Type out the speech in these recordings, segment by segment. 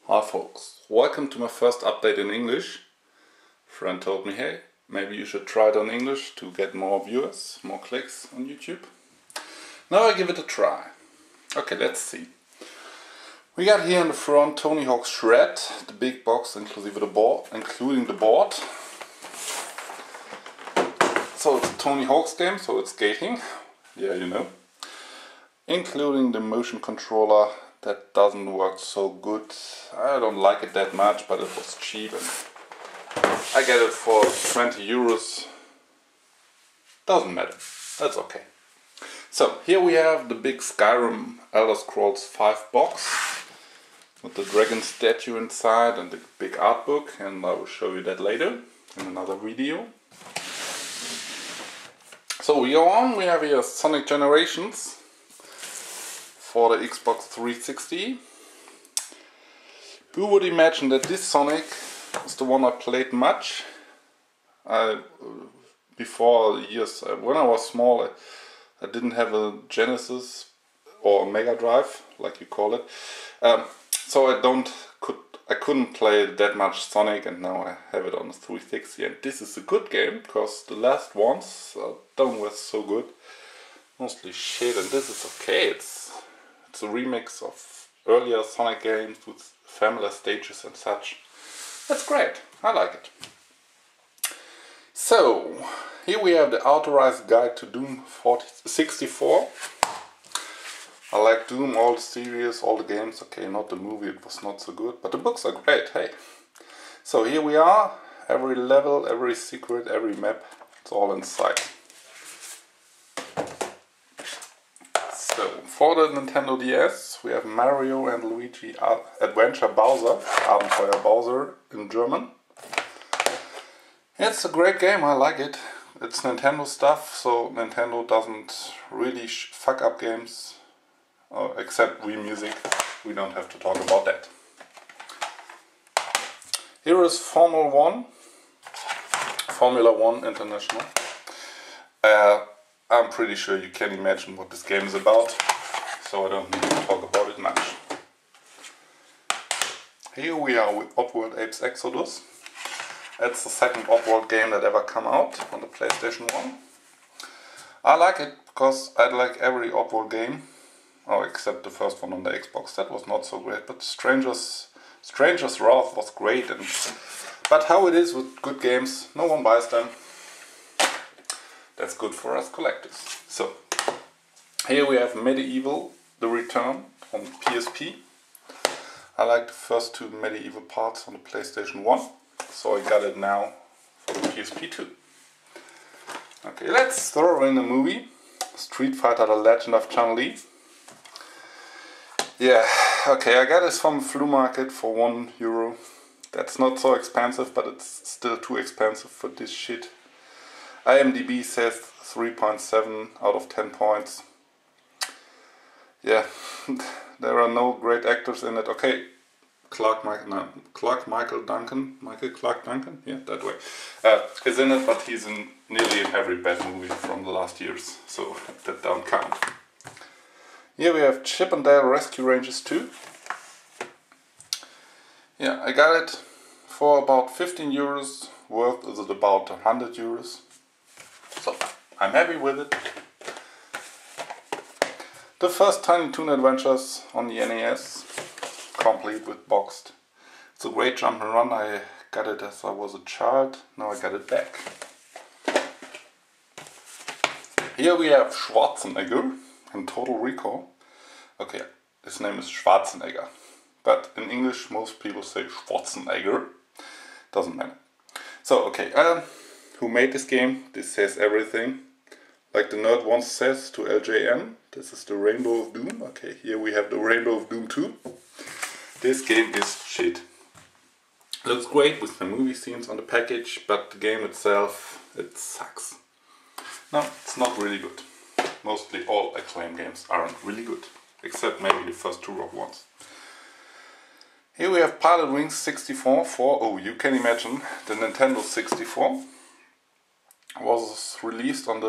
Hi folks, welcome to my first update in English. A friend told me, hey, maybe you should try it on English to get more viewers, more clicks on YouTube. Now I give it a try. Okay, let's see. We got here in the front Tony Hawk's Shred, the big box including the board. So it's a Tony Hawk's game, so it's skating. Yeah, you know. Including the motion controller. That doesn't work so good. I don't like it that much, but it was cheap and I get it for 20 euros. Doesn't matter. That's okay. So here we have the big Skyrim Elder Scrolls 5 box with the dragon statue inside and the big art book, and I will show you that later in another video. So we go on, we have here Sonic Generations for the Xbox 360. Who would imagine that this Sonic is the one I played much? Before years, when I was small, I didn't have a Genesis or a MegaDrive, like you call it. So I couldn't play that much Sonic, and now I have it on the 360. And this is a good game because the last ones don't were so good, mostly shit. And this is okay. It's a remix of earlier Sonic games with familiar stages and such. That's great. I like it. So here we have the authorized guide to Doom 64. I like Doom, all the series, all the games. Okay, not the movie, it was not so good, but the books are great, hey. So here we are, every level, every secret, every map, it's all inside. So, for the Nintendo DS, we have Mario and Luigi Adventure Bowser, Abenteuer Bowser in German. It's a great game, I like it. It's Nintendo stuff, so Nintendo doesn't really fuck up games. Except Wii Music, we don't have to talk about that. Here is Formula 1 International. I'm pretty sure you can imagine what this game is about, so I don't need to talk about it much. Here we are with Oddworld Apes Exodus. It's the second Oddworld game that ever come out on the PlayStation 1. I like it because I like every Oddworld game. Oh, except the first one on the Xbox, that was not so great, but Stranger's Wrath was great, but how it is with good games, no one buys them. That's good for us collectors. So, here we have Medieval, The Return on PSP. I like the first two Medieval parts on the PlayStation 1, so I got it now for the PSP 2. Okay, let's throw in a movie, Street Fighter: The Legend of Chun-Li. Yeah, okay, I got this from a flea market for €1. That's not so expensive, but it's still too expensive for this shit. IMDb says 3.7 out of 10 points. Yeah, there are no great actors in it. Okay, Clark Duncan, yeah, that way, is in it, but he's in nearly every bad movie from the last years, so that don't count. Here we have Chip and Dale Rescue Rangers 2. Yeah, I got it for about €15, worth is it about €100. So, I'm happy with it. The first Tiny Toon Adventures on the NES, complete with boxed. It's a great jump and run. I got it as I was a child, now I got it back. Here we have Schwarzenegger in Total Recall. Okay, his name is Schwarzenegger, but in English most people say Schwarzenegger. Doesn't matter. So, okay, who made this game? This says everything. Like the nerd once says to LJN, this is the Rainbow of Doom. Okay, here we have the Rainbow of Doom 2. This game is shit. Looks great with the movie scenes on the package, but the game itself, it sucks. No, it's not really good. Mostly all Acclaim games aren't really good, except maybe the first two Rock ones. Here we have Pilot Wings 64 for, you can imagine, the Nintendo 64. Was released on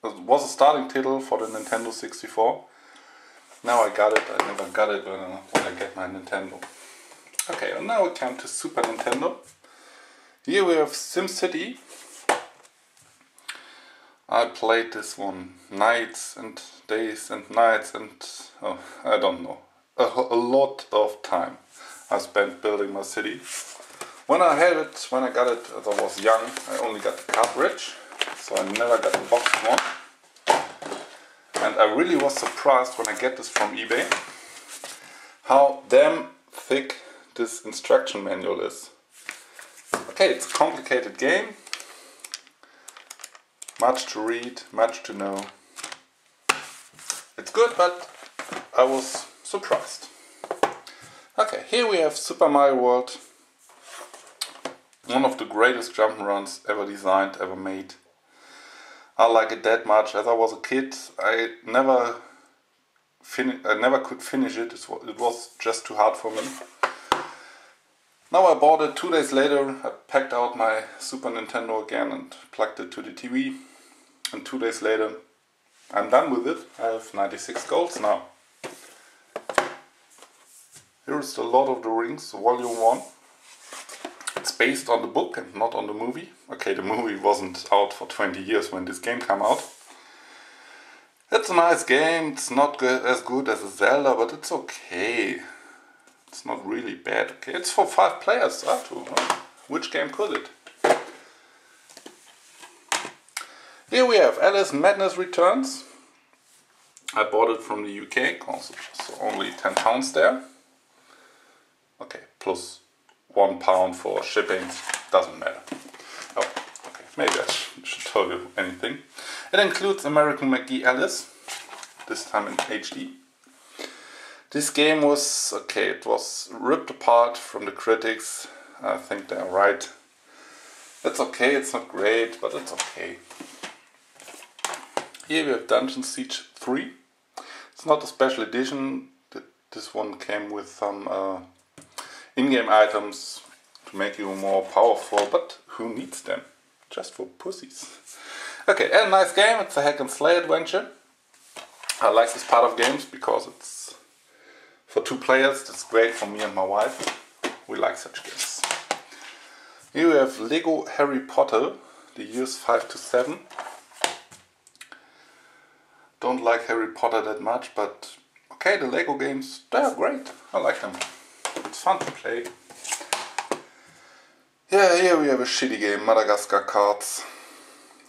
was a starting title for the Nintendo 64. Now I got it, I never got it when I get my Nintendo. Okay, and now we come to Super Nintendo. Here we have SimCity. I played this one nights and days and nights and I don't know, a lot of time I spent building my city. When I got it as I was young, I only got the cartridge, so I never got the box one. And I really was surprised when I get this from eBay, how damn thick this instruction manual is. Okay, it's a complicated game. Much to read, much to know. It's good, but I was surprised. Okay, here we have Super Mario World. One of the greatest jump'n'runs ever designed, ever made. I like it that much. As I was a kid, I never could finish it. It was just too hard for me. Now I bought it 2 days later. I packed out my Super Nintendo again and plugged it to the TV. And 2 days later, I'm done with it. I have 96 golds now. Here's the Lord of the Rings, Volume 1. It's based on the book and not on the movie. Okay, the movie wasn't out for 20 years when this game came out. It's a nice game. It's not as good as a Zelda, but it's okay. It's not really bad. Okay, it's for 5 players. Which game could it? Here we have Alice Madness Returns. I bought it from the UK because it's only £10 there. Okay, plus £1 for shipping. Doesn't matter. Oh, okay, maybe I should tell you anything. It includes American McGee Alice, this time in HD. This game was, okay, it was ripped apart from the critics. I think they're right. It's okay, it's not great, but it's okay. Here we have Dungeon Siege 3. It's not a special edition. This one came with some in-game items to make you more powerful, but who needs them? Just for pussies. Okay, and a nice game. It's a hack and slay adventure. I like this part of games because it's for 2 players. It's great for me and my wife. We like such games. Here we have Lego Harry Potter, the years 5 to 7. Don't like Harry Potter that much, but okay, the Lego games, they're great. I like them. It's fun to play. Yeah, here we have a shitty game, Madagascar Cards.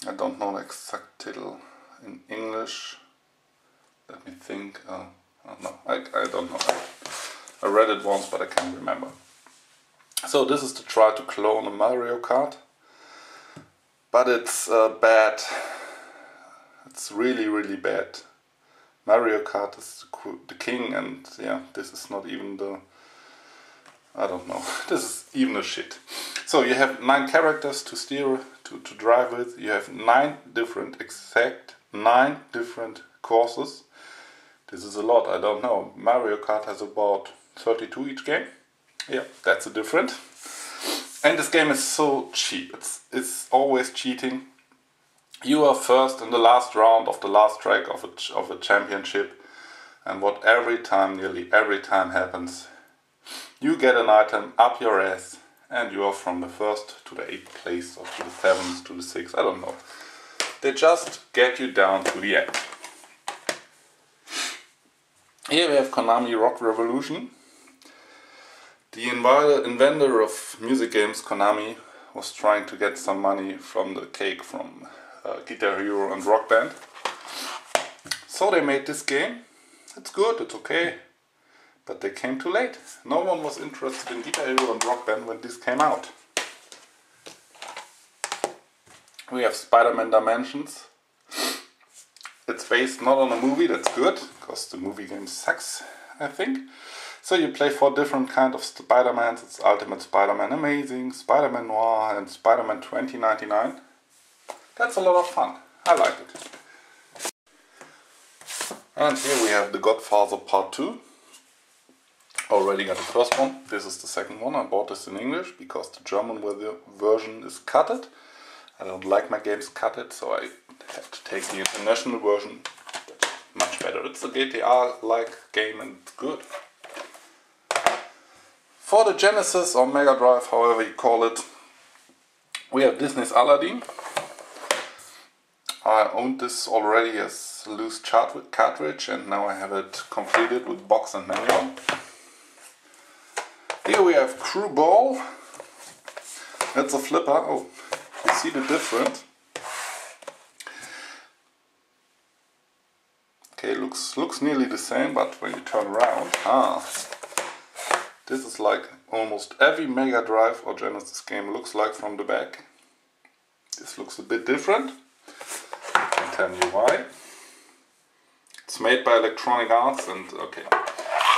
I don't know the exact title in English. Let me think. No, I don't know. I read it once, but I can't remember. So this is to try to clone a Mario Kart. But it's bad. It's really, really bad. Mario Kart is the king, and yeah, this is not even the... I don't know. This is even a shit. So you have 9 characters to steer, to drive with. You have 9 different courses. This is a lot, I don't know. Mario Kart has about 32 each game. Yeah, that's a different. And this game is so cheap. It's always cheating. You are first in the last round of the last track of a championship, and what nearly every time happens, you get an item up your ass, and you are from the 1st to the 8th place, or to the 7th to the 6th, I don't know. They just get you down to the end. Here we have Konami Rock Revolution. The inventor of music games, Konami, was trying to get some money from the cake from Guitar Hero and Rock Band. So they made this game. It's good, it's okay, but they came too late. No one was interested in Guitar Hero and Rock Band when this came out. We have Spider-Man Dimensions. It's based not on a movie, that's good, because the movie game sucks, I think. So you play 4 different kinds of Spider-Mans. It's Ultimate Spider-Man Amazing, Spider-Man Noir and Spider-Man 2099. That's a lot of fun. I like it. And here we have The Godfather Part 2. Already got the first one. This is the second one. I bought this in English because the German version is cutted. I don't like my games cutted, so I have to take the international version. That's much better. It's a GTA-like game and it's good. For the Genesis or Mega Drive, however you call it, we have Disney's Aladdin. I owned this already as a loose cartridge, and now I have it completed with box and manual. Here we have Crew Ball. It's a flipper. Oh, you see the difference? Okay, looks nearly the same, but when you turn around, this is like almost every Mega Drive or Genesis game looks like from the back. This looks a bit different. I can tell you why. It's made by Electronic Arts, and okay,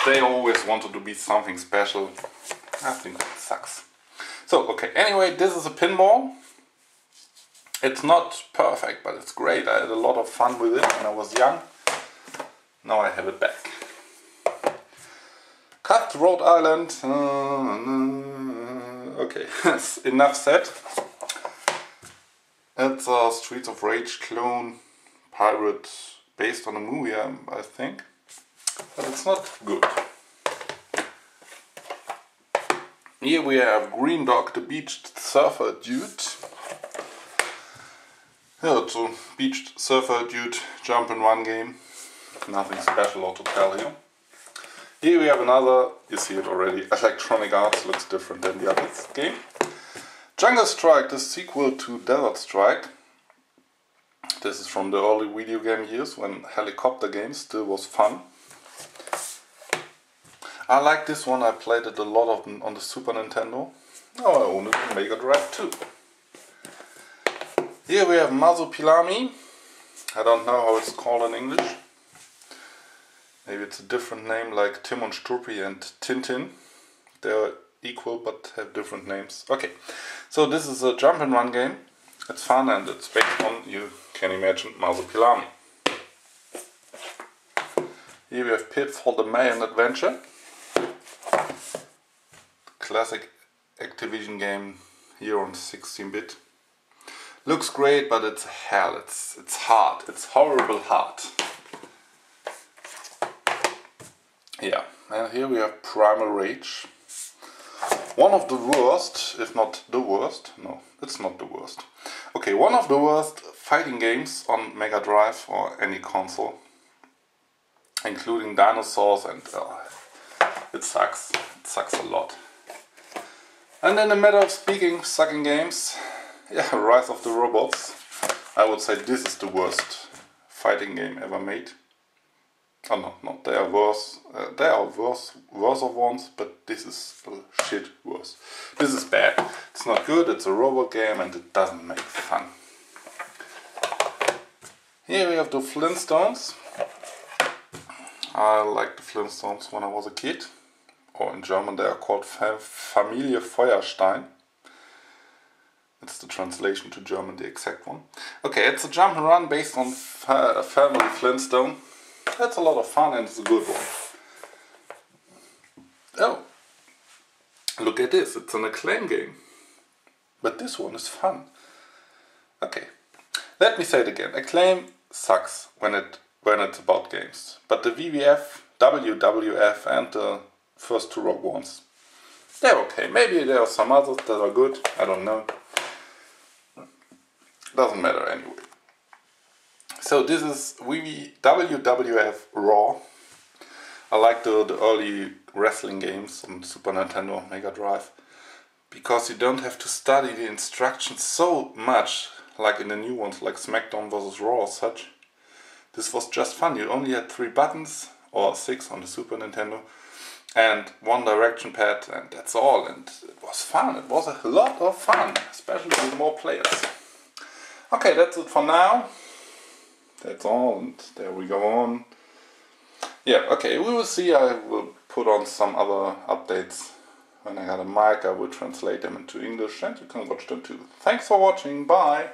they always wanted to be something special. I think that sucks. So, okay, anyway, this is a pinball. It's not perfect, but it's great. I had a lot of fun with it when I was young. Now I have it back. Cut Rhode Island. Okay, enough said. It's a Streets of Rage clone pirate based on a movie, I think. But it's not good. Here we have Green Dog, the beached surfer dude. Yeah, it's a beached surfer dude jump and run game. Nothing special to tell you. Here we have another, you see it already, Electronic Arts, looks different than the other game. Jungle Strike, the sequel to Desert Strike. This is from the early video game years when helicopter games still was fun. I like this one, I played it a lot on the Super Nintendo. Now I own it on Mega Drive too. Here we have Masopilami. I don't know how it's called in English. Maybe it's a different name like Tim und Struppi and Tintin. They're equal but have different names. Okay, so this is a jump and run game. It's fun and it's based on, you can imagine, Masopilami. Here we have Pitfall the Mayan Adventure. Classic Activision game here on 16-bit. Looks great, but it's hell, it's hard, it's horrible hard. Yeah, and here we have Primal Rage. One of the worst, if not the worst, no, it's not the worst. Okay, one of the worst fighting games on Mega Drive or any console. Including dinosaurs, and it sucks a lot. And in a matter of speaking, sucking games, yeah, Rise of the Robots. I would say this is the worst fighting game ever made. Oh no, they are worse. There are worse of ones, but this is shit worse. This is bad. It's not good. It's a robot game, and it doesn't make fun. Here we have the Flintstones. I liked the Flintstones when I was a kid. Or in German they are called Familie Feuerstein. It's the translation to German, the exact one. Okay, it's a jump and run based on Family Flintstone. That's a lot of fun and it's a good one. Oh, look at this, it's an Acclaim game. But this one is fun. Okay, let me say it again. Acclaim sucks when it's about games. But the WWF, WWF and the first two Rock ones, they're okay. Maybe there are some others that are good, I don't know. Doesn't matter anyway. So this is WWF Raw. I like the early wrestling games on Super Nintendo, Mega Drive, because you don't have to study the instructions so much like in the new ones, like SmackDown vs. Raw or such. This was just fun. You only had 3 buttons, or 6 on the Super Nintendo, and 1 direction pad, and that's all. And it was fun. It was a lot of fun, especially with more players. Okay, that's it for now. That's all, and there we go on. Yeah, okay, we will see. I will put on some other updates. When I got a mic, I will translate them into English, and you can watch them too. Thanks for watching, bye!